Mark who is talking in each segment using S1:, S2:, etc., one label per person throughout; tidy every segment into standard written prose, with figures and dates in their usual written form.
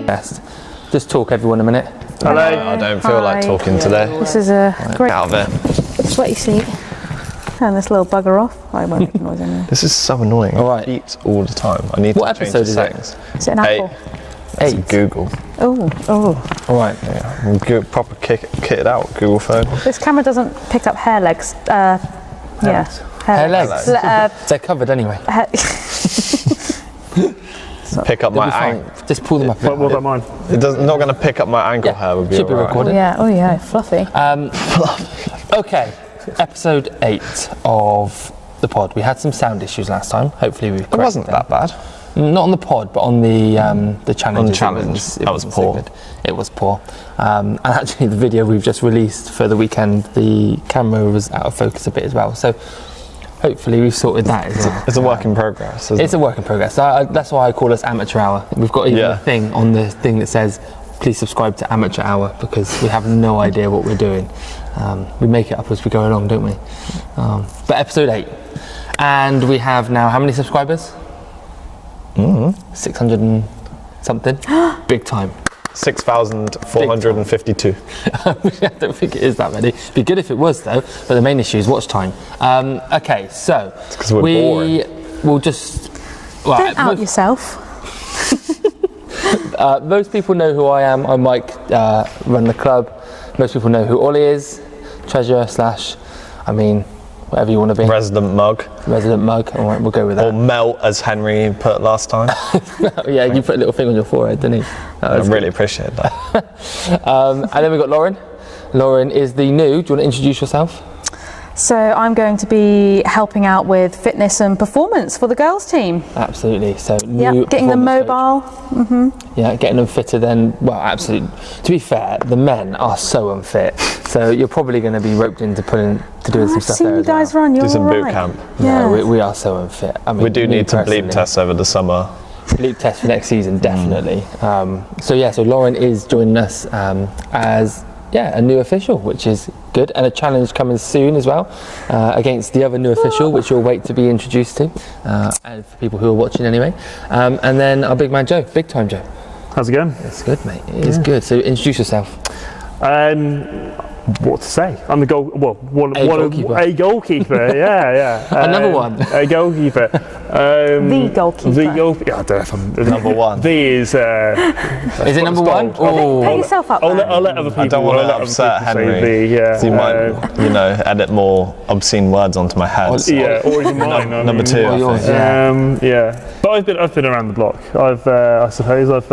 S1: best. Just talk everyone a minute.
S2: Hello.
S3: I don't feel like talking today.
S2: This is a great
S3: Out of it.
S2: sweaty seat. Turn this little bugger off. I won't make noise anyway.
S3: This is so annoying.
S1: All right.
S3: It beeps all the time. I need
S1: What
S3: to change
S1: episode
S3: the
S1: is it?
S3: settings.
S2: Is it an
S3: 8.
S2: apple?
S3: It's
S1: 8.
S3: Google.
S2: Oh.
S1: All right.
S3: Yeah. We'll proper kit it out. Google phone.
S2: This camera doesn't pick up hair legs. Yeah.
S1: Hair legs.
S2: Le-
S1: They're covered anyway.
S3: Pick up
S1: They'll
S3: my
S1: be fine.
S3: ankle.
S1: Just pull them up.
S4: What about mine?
S3: It doesn't. Not going to pick up my ankle hair. Would be
S1: should be
S3: alright.
S1: recorded.
S2: yeah. Oh yeah. Fluffy.
S1: Okay, episode 8 of the pod. We had some sound issues last time. Hopefully we.
S3: It wasn't that bad.
S1: Not on the pod, but on the challenge.
S3: On the challenge, that was poor.
S1: It was poor. And actually, the video we've just released for the weekend, the camera was out of focus a bit as well. So hopefully we've sorted that as well.
S3: It's a work in progress. Isn't
S1: It's a work in progress. That's why I call us Amateur Hour. We've got even a thing on the thing that says, please subscribe to Amateur Hour, because we have no idea what we're doing. We make it up as we go along, don't we? But episode 8. And we have now how many subscribers? 600 and something. Big time.
S3: 6,452.
S1: I don't think it is that many. It'd be good if it was though, but the main issue is watch time. Okay, so
S3: It's 'cause we're boring.
S1: will just...
S2: Don't out yourself.
S1: Most people know who I am. I Mike, run the club. Most people know who Ollie is. Treasurer / whatever you want to be.
S3: Resident mug.
S1: Resident mug. All right, we'll go with that.
S3: Or melt, as Henry put last time.
S1: Yeah, you put a little thing on your forehead, didn't he?
S3: I really appreciate that.
S1: And then we've got Lauren. Lauren is the new. Do you want to introduce yourself?
S2: So I'm going to be helping out with fitness and performance for the girls team.
S1: Absolutely. So
S2: Getting them
S1: performance coach.
S2: mobile.
S1: Yeah, getting them fitter than, well, absolutely. To be fair, the men are so unfit. So you're probably going to be roped into doing some
S2: I've
S1: stuff
S2: seen
S1: there
S2: you
S1: as well.
S2: guys run. You're
S3: Do some
S2: all
S3: boot
S2: right.
S3: camp.
S2: Yeah.
S1: No, we are so unfit. I mean,
S3: We do
S1: me
S3: need to bleep
S1: personally.
S3: tests over the summer.
S1: Bleep test for next season, definitely. So Lauren is joining us as a new official, which is good, and a challenge coming soon as well against the other new official, which you'll wait to be introduced to, and for people who are watching anyway. And then our big man Joe, big time Joe.
S4: How's it going?
S1: It's good, mate. It is good. So introduce yourself.
S4: What to say? I'm the
S1: goalkeeper.
S4: A goalkeeper. Yeah.
S1: Another one.
S4: A goalkeeper.
S2: The goalkeeper.
S4: The goalkeeper. I don't know if I'm
S3: Number 1.
S4: The is.
S1: Is it number 1?
S2: Pick
S1: Oh,
S2: yourself up.
S4: I'll
S2: man.
S4: let other people.
S3: I don't want
S4: I'll
S3: to
S4: let other
S3: upset
S4: people say
S3: Henry.
S4: the, yeah.
S3: So you might, edit more obscene words onto my head. So.
S4: Yeah, or even mine. I
S3: Number
S4: mean.
S3: 2.
S1: Or
S3: I
S1: yours,
S3: think.
S1: yeah.
S4: But I've been around the block. I suppose I've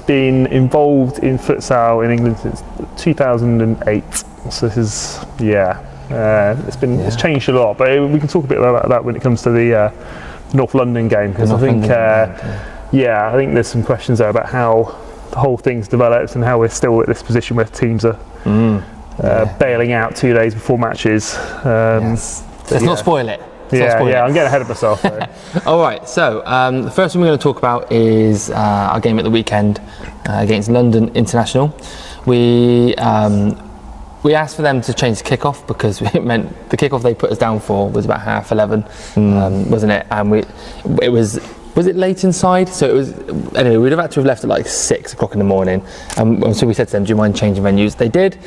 S4: been involved in futsal in England since 2008. So this is it's changed a lot. But we can talk a bit about that when it comes to the North London game, because I think I think there's some questions there about how the whole thing's developed and how we're still at this position where teams are bailing out 2 days before matches.
S1: Let's not spoil it.
S4: I'm getting ahead of myself.
S1: All right, so the first one we're going to talk about is our game at the weekend against London International. We asked for them to change the kickoff because it meant the kickoff they put us down for was about 11:30, wasn't it? And it was it late inside? So it was, anyway, we'd have had to have left at like 6 o'clock in the morning. So we said to them, do you mind changing venues? They did.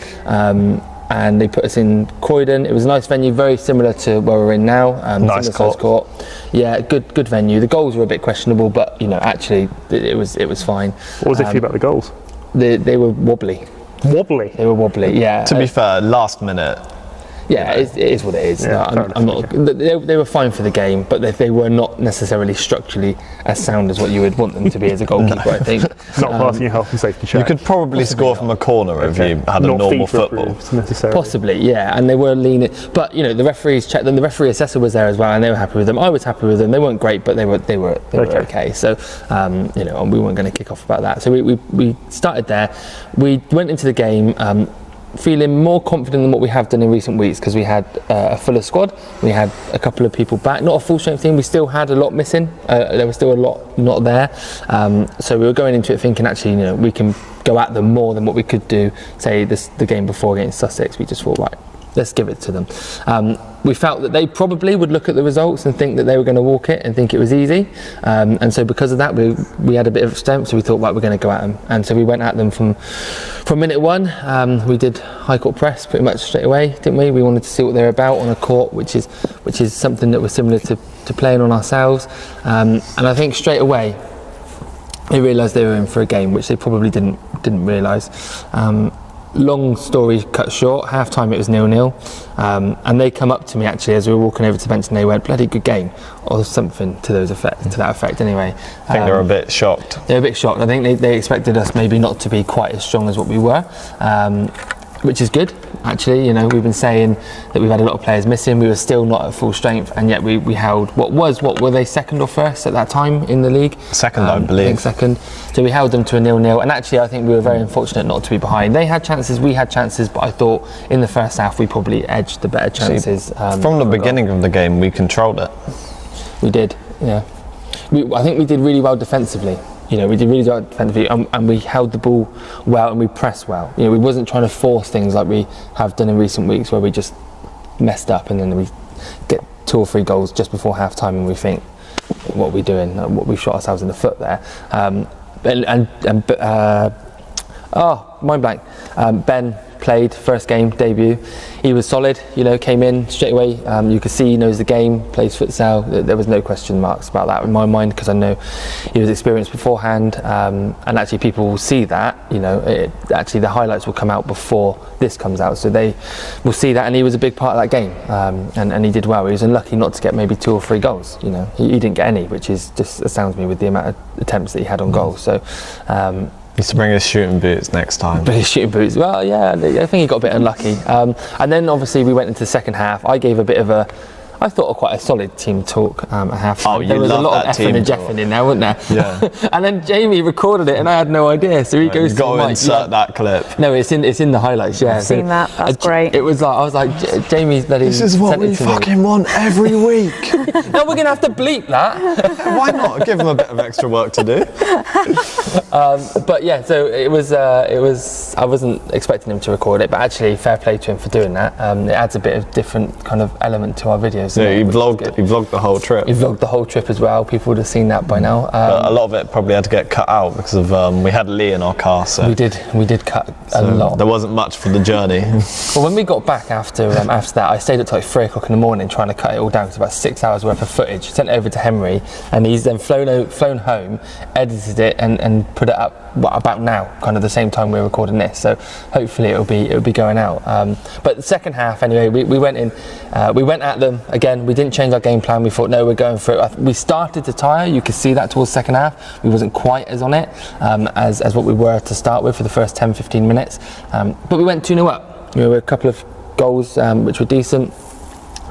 S1: And they put us in Croydon. It was a nice venue, very similar to where we're in now.
S3: Nice
S1: court. Yeah, good venue. The goals were a bit questionable, but actually it was fine.
S4: What was it for you about the goals?
S1: They were wobbly.
S4: Wobbly.
S1: They were wobbly. Yeah.
S3: To be fair, last minute.
S1: Yeah, it is what it is.
S4: Yeah,
S1: I'm not. They were fine for the game, but they were not necessarily structurally as sound as what you would want them to be as a goalkeeper. I think.
S4: Not passing your health and safety check.
S3: You could probably score from a corner if you had a
S4: Not
S3: normal
S4: FIFA
S3: football.
S4: approved, necessarily.
S1: Possibly, yeah, and they were leaning. But the referees checked them. The referee assessor was there as well, and they were happy with them. I was happy with them. They weren't great, but they were okay. So, and we weren't going to kick off about that. So we started there. We went into the game. Feeling more confident than what we have done in recent weeks, because we had a fuller squad. We had a couple of people back, not a full strength team. We still had a lot missing. There was still a lot not there. So we were going into it thinking, actually, we can go at them more than what we could do, say the game before against Sussex. We just thought, right, let's give it to them. we felt that they probably would look at the results and think that they were going to walk it and think it was easy. And so because of that, we had a bit of strength, so we thought, right, we're going to go at them. And so we went at them from minute one. We did high court press pretty much straight away, didn't we? We wanted to see what they're about on a court, which is something that was similar to playing on ourselves. And I think straight away, they realised they were in for a game, which they probably didn't realise. Long story cut short, half time it was 0-0, and they come up to me actually as we were walking over to the bench and they went, bloody good game, or something to that effect anyway.
S3: I think they were a bit shocked.
S1: They were a bit shocked. I think they expected us maybe not to be quite as strong as what we were, which is good actually. You know, we've been saying that we've had a lot of players missing. We were still not at full strength, and yet we held what were they, second or first at that time in the league?
S3: Second, I believe.
S1: I think second. So we held them to a 0-0, and actually I think we were very unfortunate not to be behind. They had chances, we had chances, but I thought in the first half we probably edged the better chances.
S3: From the beginning of the game, we controlled it.
S1: We did, yeah. I think we did really well defensively. You know, we did really well defensively, and we held the ball well and we pressed well. You know, we wasn't trying to force things like we have done in recent weeks, where we just messed up and then we get 2 or 3 goals just before half time and we think, what are we doing? What we shot ourselves in the foot there. Mind blank. Ben played first game debut. He was solid. You know, came in straight away. You could see he knows the game. Plays futsal. There was no question marks about that in my mind, because I know he was experienced beforehand. And actually, people will see that. You know, actually the highlights will come out before this comes out, so they will see that. And he was a big part of that game. And he did well. He was unlucky not to get maybe 2 or 3 goals. You know, he didn't get any, which is just astounds me with the amount of attempts that he had on goal. So.
S3: Needs to bring his shooting boots next time.
S1: Bring his shooting boots. Well, yeah, I think he got a bit unlucky. And then obviously we went into the second half. I gave a bit of I thought quite a solid team talk at half time.
S3: Oh,
S1: there was a lot of
S3: team
S1: effing and
S3: talk.
S1: jeffing in there, wasn't there?
S3: Yeah.
S1: And then Jamie recorded it and I had no idea. So he goes
S3: You've
S1: to
S3: got
S1: the
S3: to
S1: mic.
S3: insert that clip.
S1: No, it's in the highlights, yeah.
S2: I've seen that, that's great.
S1: It was like, I was like, Jamie's bloody
S3: This is what
S1: sent it
S3: we
S1: to me.
S3: fucking want every week.
S1: No, we're going to have to bleep that.
S3: Why not? Give them a bit of extra work to do.
S1: But yeah, so it was. I wasn't expecting him to record it, but actually, fair play to him for doing that. It adds a bit of different kind of element to our videos.
S3: Yeah, he
S1: which is
S3: vlogged
S1: good.
S3: He vlogged the whole trip.
S1: He vlogged the whole trip as well. People would have seen that by now.
S3: But a lot of it probably had to get cut out because of we had Lee in our car, so
S1: We did cut a lot.
S3: there wasn't much for the journey.
S1: Well, when we got back after that, I stayed up till like 3 o'clock in the morning trying to cut it all down. It's about 6 hours worth of footage. Sent it over to Henry, and he's then flown home, edited it, and put it up about now, kind of the same time we're recording this. So hopefully it'll be going out. But the second half, anyway, we went in, we went at them again. We didn't change our game plan. We thought, no, we're going for it. We started to tire. You could see that towards the second half. We wasn't quite as on it as what we were to start with for the first 10-15 minutes. But we went 2-0 up. We were a couple of goals which were decent.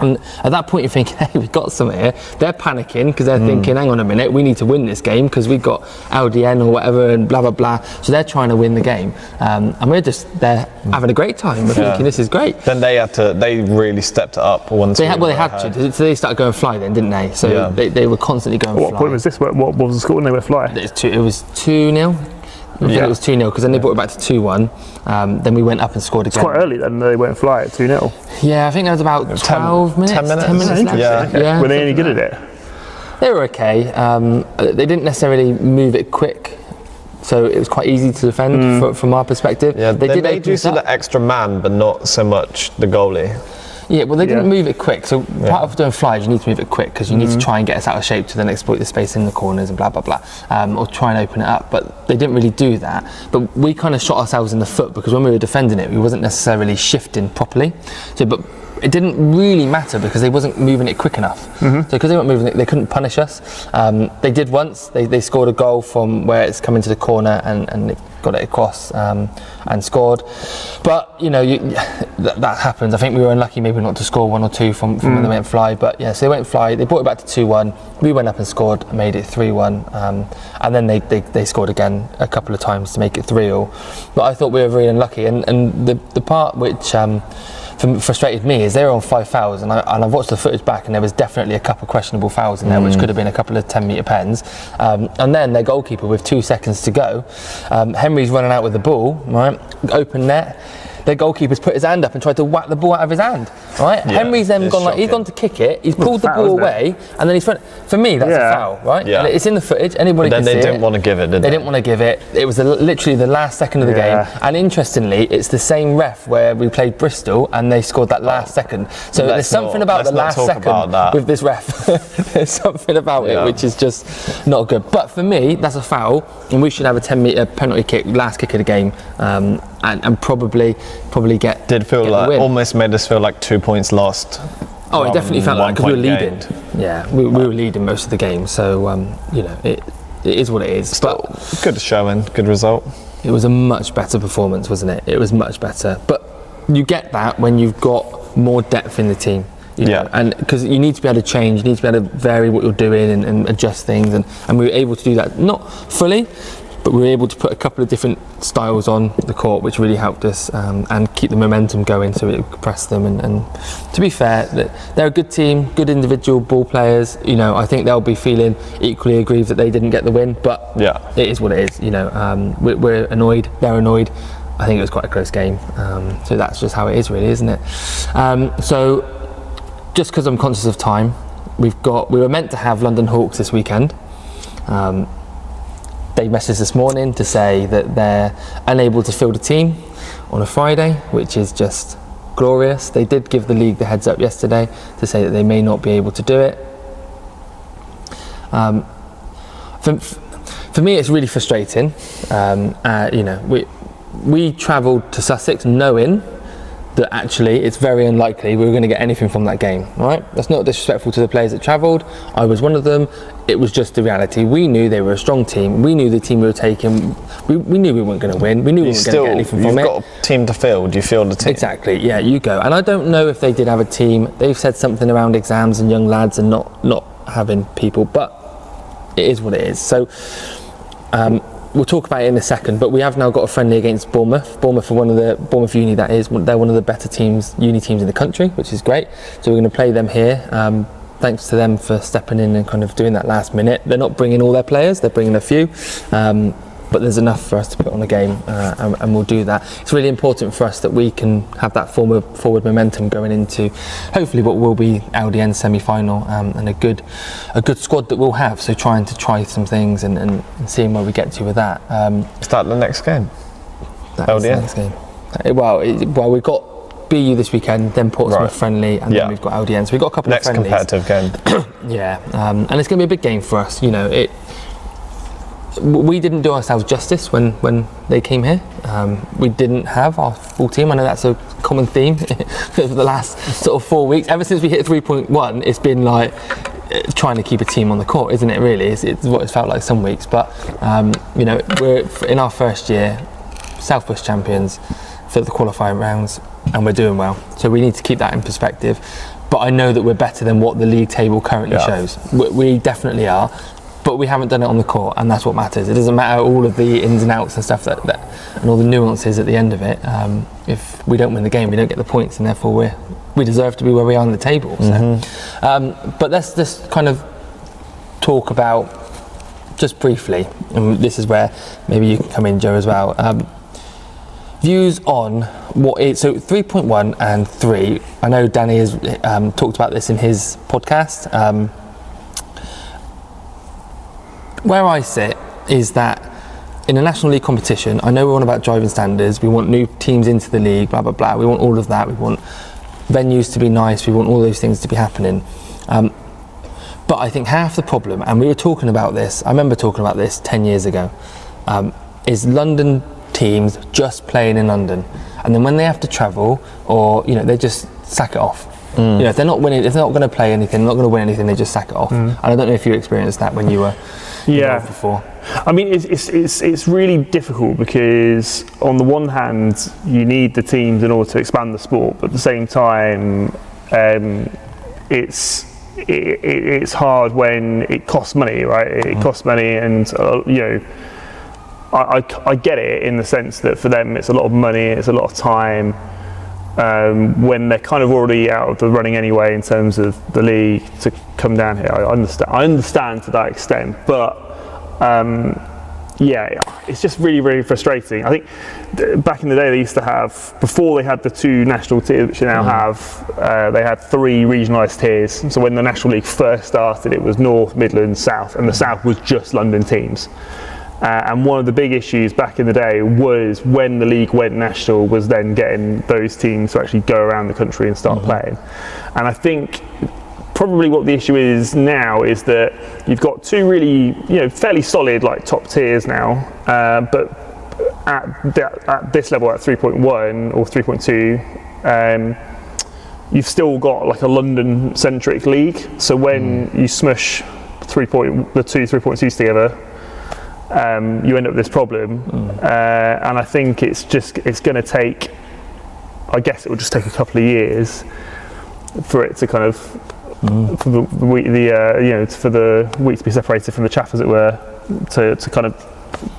S1: And at that point you're thinking, hey, we've got something here. They're panicking because they're thinking, hang on a minute, we need to win this game because we've got LDN or whatever and blah, blah, blah. So they're trying to win the game. And we're just there having a great time. We're thinking, this is great.
S3: Then they really stepped it up once
S1: They had to. So they started going fly then, didn't they? So they were constantly going fly.
S4: What point was this? What was the score when they went fly?
S1: It was 2-0. I think it was 2-0 because then they brought it back to 2-1. Then we went up and scored again.
S4: It's quite early then, they went fly at 2-0.
S1: Yeah, I think there was about 12 minutes.
S3: 10 minutes.
S1: 10 minutes left.
S3: Yeah.
S4: Okay.
S1: Yeah,
S4: Were they any good at it?
S1: They were okay. They didn't necessarily move it quick, so it was quite easy to defend from our perspective.
S3: Yeah, they
S1: did
S3: made
S1: open
S3: use
S1: us
S3: of
S1: up.
S3: the extra man, but not so much the goalie.
S1: Yeah, well, they didn't
S4: Yeah.
S1: move it quick. So part of doing flies, you need to move it quick because you need to try and get us out of shape to then exploit the space in the corners and blah, blah, blah, or try and open it up. But they didn't really do that. But we kind of shot ourselves in the foot because when we were defending it, we wasn't necessarily shifting properly. But it didn't really matter because they wasn't moving it quick enough. So because they weren't moving it, they couldn't punish us. They did once. They scored a goal from where it's come into the corner and they got it across and scored. But you know that happens. I think we were unlucky maybe not to score 1 or 2 from when they went fly. But yeah, so they went fly. They brought it back to 2-1. We went up and scored and made it 3-1. And then they scored again a couple of times to make it 3-3. But I thought we were really unlucky. And the part which frustrated me is they were on 5 fouls, and I've watched the footage back, and there was definitely a couple of questionable fouls in there, which could have been a couple of 10-metre pens. And then their goalkeeper with 2 seconds to go, Henry's running out with the ball, right? Open net. their goalkeeper's put his hand up and tried to whack the ball out of his hand. Right?
S3: Yeah,
S1: Henry's then
S3: it's
S1: gone like he's
S3: shocking.
S1: gone to kick it. He's pulled the
S4: foul,
S1: ball
S4: isn't it?
S1: away, and then he's for me that's a foul, right?
S3: Yeah.
S1: And it's in the footage. Anybody
S3: Then
S1: can
S3: they
S1: see
S3: didn't
S1: it.
S3: want to give it, did
S1: They
S3: they?
S1: didn't want to give it. It was literally the last second of the
S4: Yeah.
S1: game. And interestingly, it's the same ref where we played Bristol and they scored that last second. So there's something about the last second with this ref. There's something about it which is just not good. But for me, that's a foul, and we should have a 10-metre penalty kick, last kick of the game, and probably get.
S3: Did feel
S1: get the
S3: like
S1: win.
S3: almost made us feel like 2 points lost.
S1: Oh, it definitely felt like because we were
S3: 1 point
S1: leading.
S3: gained.
S1: Yeah, we were leading most of the game. So it is what it is. But
S3: Good showing, good result.
S1: it was a much better performance, wasn't it? It was much better. But you get that when you've got more depth in the team. You know,
S3: Yeah.
S1: and because you need to be able to change, you need to be able to vary what you're doing and adjust things, and we were able to do that, not fully, but we were able to put a couple of different styles on the court, which really helped us and keep the momentum going, so it could press them. And to be fair, they're a good team, good individual ball players. You know, I think they'll be feeling equally aggrieved that they didn't get the win, but
S3: Yeah.
S1: it is what it is. You know, we're annoyed, they're annoyed. I think it was quite a close game, so that's just how it is, really, isn't it? So. Just because I'm conscious of time, we were meant to have London Hawks this weekend. They messaged this morning to say that they're unable to field a team on a Friday, which is just glorious. They did give the league the heads up yesterday to say that they may not be able to do it. For me, it's really frustrating. You know, we travelled to Sussex knowing that actually it's very unlikely we were going to get anything from that game, right? That's not disrespectful to the players that travelled. I was one of them. It was just the reality. We knew they were a strong team. We knew the team we were taking. We knew we weren't going to win. We knew we weren't going to get anything from it.
S3: You've got a team to field. You field a team.
S1: Exactly. Yeah, you go. And I don't know if they did have a team. They've said something around exams and young lads and not having people, but it is what it is. So we'll talk about it in a second, but we have now got a friendly against Bournemouth. Bournemouth are Bournemouth Uni, that is. They're one of the better uni teams in the country, which is great. So we're going to play them here. Thanks to them for stepping in and kind of doing that last minute. They're not bringing all their players, they're bringing a few. But there's enough for us to put on a game, and we'll do that. It's really important for us that we can have that forward momentum going into hopefully what will be LDN semi-final, and a good squad that we'll have. So trying to try some things and seeing where we get to with that.
S3: Is that the next game?
S1: That is the
S3: LDN?
S1: next game. Well, we've got BU this weekend, then Portsmouth
S3: Right.
S1: friendly, and then we've got LDN. So we've got a couple
S3: Next
S1: of friendlies.
S3: competitive game.
S1: Yeah, and it's going to be a big game for us. You know, we didn't do ourselves justice when they came here. We didn't have our full team. I know that's a common theme for the last sort of 4 weeks. Ever since we hit 3.1, it's been like trying to keep a team on the court, isn't it? Really, it's what it's felt like some weeks. But you know, we're in our first year, South West champions for the qualifying rounds, and we're doing well. So we need to keep that in perspective. But I know that we're better than what the league table currently shows. We definitely are. But we haven't done it on the court, and that's what matters. It doesn't matter all of the ins and outs and stuff that and all the nuances at the end of it. If we don't win the game, we don't get the points, and therefore we deserve to be where we are on the table. So. But let's just kind of talk about, just briefly, and this is where maybe you can come in, Joe, as well. Views on what is, so 3.1 and 3. I know Danny has talked about this in his podcast. Where I sit is that in a National League competition, I know we're on about driving standards, we want new teams into the league, blah, blah, blah. We want all of that. We want venues to be nice. We want all those things to be happening. But I think half the problem, and we were talking about this, I remember talking about this 10 years ago, is London teams just playing in London. And then when they have to travel, or, you know, they just sack it off. You know, if they're not winning, if they're not going to play anything, they're not going to win anything, they just sack it off. And I don't know if you experienced that when you were involved before.
S4: I mean, it's really difficult because on the one hand, you need the teams in order to expand the sport, but at the same time, it's hard when it costs money, right? It costs money, and you know, I get it in the sense that for them it's a lot of money, it's a lot of time. When they're kind of already out of the running anyway in terms of the league, to come down here, I understand to that extent, but yeah, it's just really, really frustrating. I think back in the day they used to have, before they had the 2 national tiers, which they now have, they had 3 regionalised tiers. So when the National League first started, it was North, Midlands, South, and the South was just London teams. And one of the big issues back in the day was when the league went national, was then getting those teams to actually go around the country and start playing. And I think probably what the issue is now is that you've got 2 really, fairly solid like top tiers now, but at this level, at 3.1 or 3.2, you've still got like a London-centric league. So when you smush the 3.2s together, you end up with this problem, and I think it's going to take, I guess it will just take a couple of years for it to kind of for the wheat to be separated from the chaff, as it were, to kind of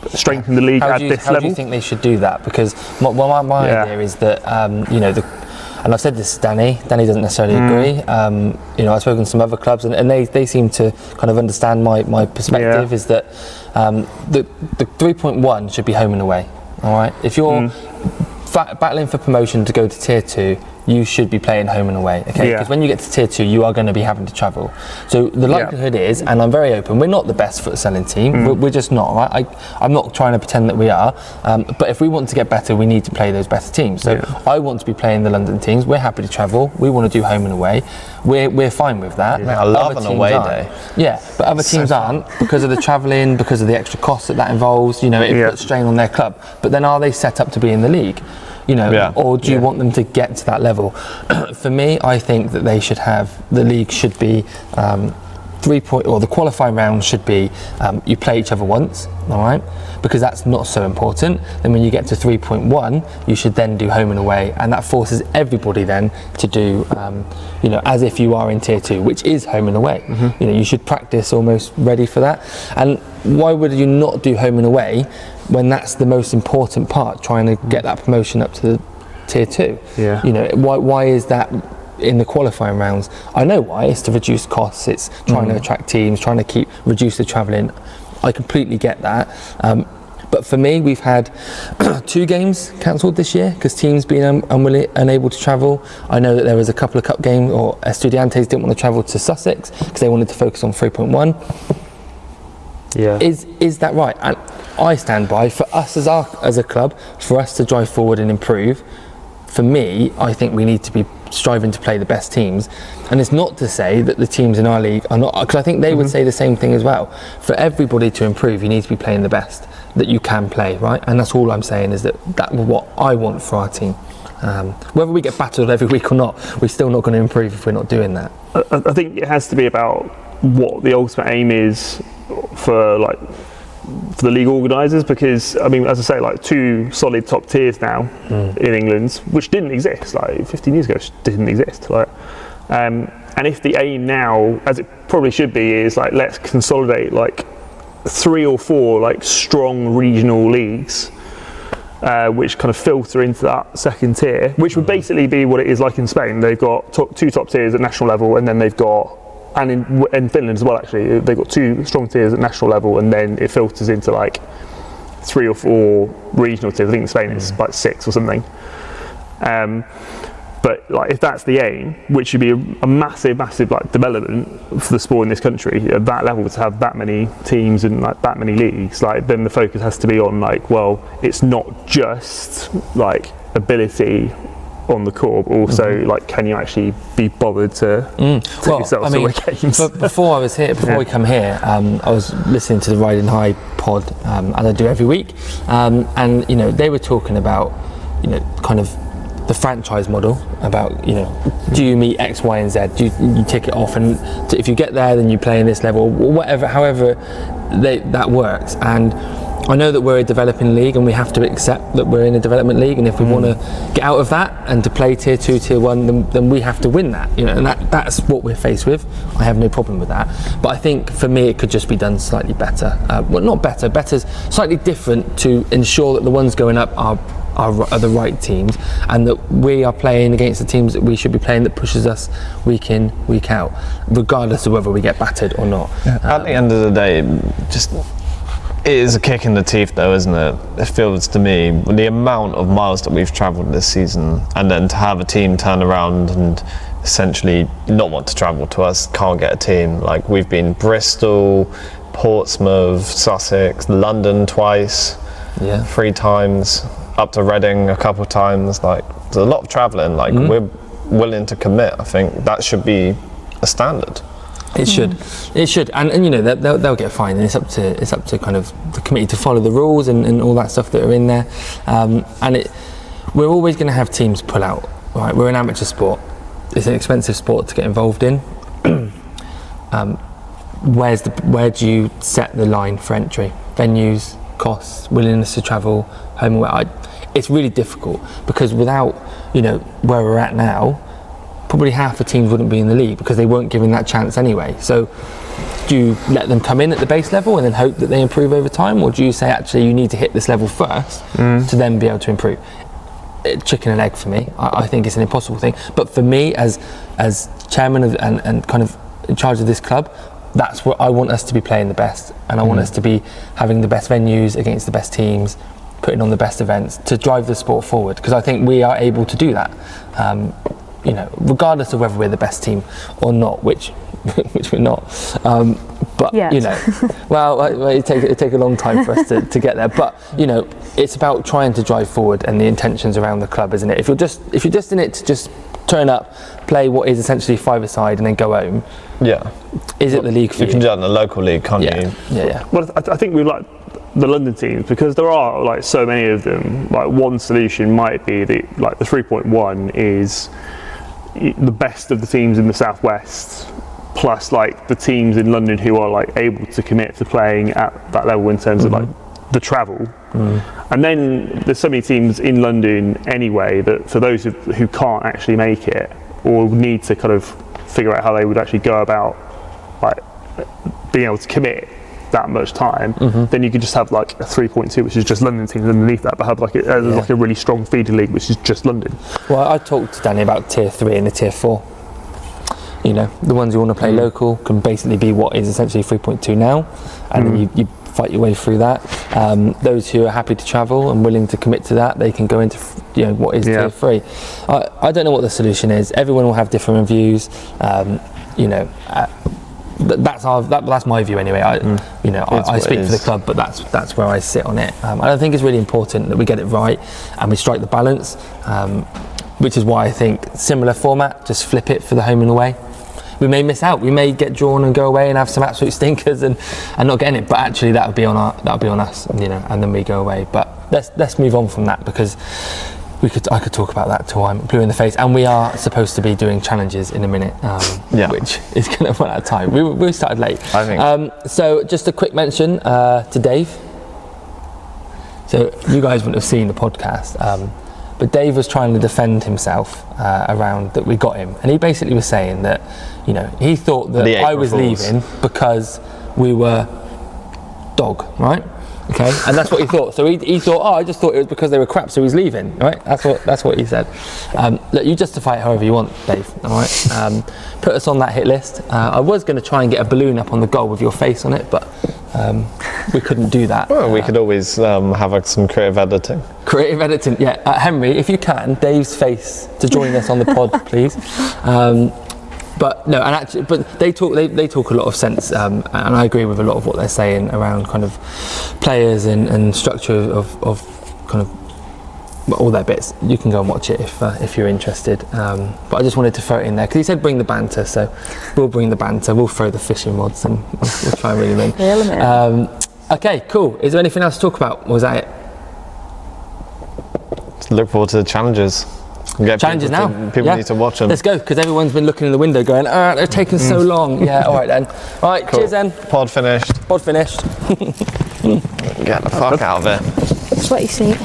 S4: strengthen the league at this level.
S1: How do you think they should do that? Because my idea is that and I've said this to Danny doesn't necessarily agree. I've spoken to some other clubs, and they seem to kind of understand my perspective. Is that the 3.1 should be home and away. All right, if you're battling for promotion to go to tier 2, you should be playing home and away, okay? Because when you get to tier 2, you are going to be having to travel. So the likelihood is, and I'm very open, we're not the best futsaling team. We're just not, right? I'm not trying to pretend that we are. But if we want to get better, we need to play those better teams. So I want to be playing the London teams. We're happy to travel. We want to do home and away. We're fine with that.
S3: I love an away day.
S1: Yeah, but other teams aren't, because of the travelling, because of the extra costs that involves. It puts strain on their club. But then are they set up to be in the league? Or do you want them to get to that level? For me, I think that the league should be the qualifying round should be you play each other once, all right? Because that's not so important. Then when you get to 3.1, you should then do home and away, and that forces everybody then to do, as if you are in tier 2, which is home and away. You should practice almost ready for that. And why would you not do home and away when that's the most important part, trying to get that promotion up to tier 2? Why is that in the qualifying rounds? I know why. It's to reduce costs, it's trying to attract teams, trying to reduce the travelling. I completely get that. But for me, we've had 2 games cancelled this year because teams being unable to travel. I know that there was a couple of cup games, or Estudiantes didn't want to travel to Sussex because they wanted to focus on 3.1. Is that right? And I stand by, for us as a club, for us to drive forward and improve. For me, I think we need to be striving to play the best teams, and it's not to say that the teams in our league are not, because I think they would say the same thing as well. For everybody to improve, you need to be playing the best that you can play, right? And that's all I'm saying, is that's what I want for our team. Whether we get battled every week or not, we're still not going to improve if we're not doing that.
S4: I think it has to be about what the ultimate aim is for the league organisers, because as I say, 2 solid top tiers now in England, which didn't exist 15 years ago, didn't exist. And if the aim now, as it probably should be, is let's consolidate 3 or 4 strong regional leagues, which kind of filter into that second tier, which would basically be what it is like in Spain. They've got 2 top tiers at national level, and then they've got, and in Finland as well, actually, they've got 2 strong tiers at national level, and then it filters into 3 or 4 regional tiers. I think in Spain it's 6 or something. But if that's the aim, which would be a massive development for the sport in this country, at that level, to have that many teams and that many leagues, then the focus has to be on it's not just ability on the court, but also can you actually be bothered to take yourself to games?
S1: Before we come here, I was listening to the Riding High pod, as I do every week, and they were talking about kind of the franchise model, about do you meet X, Y, and Z? Do you tick it off, and if you get there, then you play in this level, whatever, however that works. And I know that we're a developing league, and we have to accept that we're in a development league, and if we want to get out of that and to play tier 2, tier 1, then we have to win that, and that's what we're faced with. I have no problem with that, but I think for me it could just be done slightly better. Not better, better's slightly different, to ensure that the ones going up are the right teams, and that we are playing against the teams that we should be playing, that pushes us week in, week out, regardless of whether we get battered or not.
S3: At the end of the day, just It is a kick in the teeth though, isn't it? It feels to me, the amount of miles that we've travelled this season, and then to have a team turn around and essentially not want to travel to us, can't get a team. Like, we've been Bristol, Portsmouth, Sussex, London twice, 3 times, up to Reading a couple of times. Like, there's a lot of travelling. Like, we're willing to commit. I think that should be a standard.
S1: It should, and you know they'll get fined, and it's up to kind of the committee to follow the rules and all that stuff that are in there. We're always going to have teams pull out. Right, we're an amateur sport. It's an expensive sport to get involved in. Where do you set the line for entry? Venues, costs, willingness to travel, home and away. It's really difficult because without where we're at now, probably half the teams wouldn't be in the league because they weren't given that chance anyway. So do you let them come in at the base level and then hope that they improve over time, or do you say actually you need to hit this level first to then be able to improve? Chicken and egg for me. I think it's an impossible thing, but for me as chairman and kind of in charge of this club, that's what I want us to be playing the best, and I want us to be having the best venues against the best teams, putting on the best events to drive the sport forward, because I think we are able to do that. Regardless of whether we're the best team or not, which we're not. But it take a long time for us to get there. But it's about trying to drive forward and the intentions around the club, isn't it? If you're just in it to just turn up, play what is essentially 5-a-side, and then go home. Yeah. Is it the league for you?
S3: You can do that in the local league, can't you?
S1: Yeah.
S4: Well, I think we like the London teams because there are like so many of them. Like, one solution might be the 3.1 is the best of the teams in the southwest, plus like the teams in London who are like able to commit to playing at that level in terms of like the travel. And then there's so many teams in London anyway that for those who can't actually make it or need to kind of figure out how they would actually go about like being able to commit that much time, then you could just have like a 3.2, which is just London teams underneath that, but have like a really strong feeder league, which is just London.
S1: Well, I talked to Danny about tier 3 and the tier 4. The ones who want to play local can basically be what is essentially 3.2 now, and then you fight your way through that. Those who are happy to travel and willing to commit to that, they can go into what is tier 3. I don't know what the solution is. Everyone will have different views. That's my view anyway. I speak for the club, but that's where I sit on it. I think it's really important that we get it right and we strike the balance, which is why I think similar format, just flip it for the home and away. We may miss out. We may get drawn and go away and have some absolute stinkers and not getting it. But actually, that would be on us, and then we go away. But let's move on from that, because I could talk about that till I'm blue in the face. And we are supposed to be doing challenges in a minute, which is going to run out of time. We started late.
S3: I think.
S1: So just a quick mention to Dave. So you guys wouldn't have seen the podcast. But Dave was trying to defend himself around that we got him, and he basically was saying that, he thought that I was leaving because we were dog, right? Okay, and that's what he thought. So he thought, I just thought it was because they were crap, so he's leaving, right? That's what he said. Look, you justify it however you want, Dave. All right. Put us on that hit list. I was going to try and get a balloon up on the goal with your face on it, but we couldn't do that.
S3: Well, we could always have some creative editing.
S1: Creative editing, yeah. Henry, if you can, Dave's face to join us on the pod, please. But no, and actually, but they talk a lot of sense, and I agree with a lot of what they're saying around kind of players and structure of kind of all their bits. You can go and watch it if you're interested. But I just wanted to throw it in there because he said bring the banter, so we'll bring the banter. We'll throw the fishing rods and we'll try and reel them in. Okay, cool. Is there anything else to talk about? Or was that it?
S3: Look forward to the challenges.
S1: Challenges now.
S3: People need to watch them.
S1: Let's go, because everyone's been looking in the window going, they're taking so long. Yeah, all right then. All right, cool. Cheers then.
S3: Pod finished.
S1: Pod finished.
S3: Get the fuck out of it.
S2: Sweaty seat.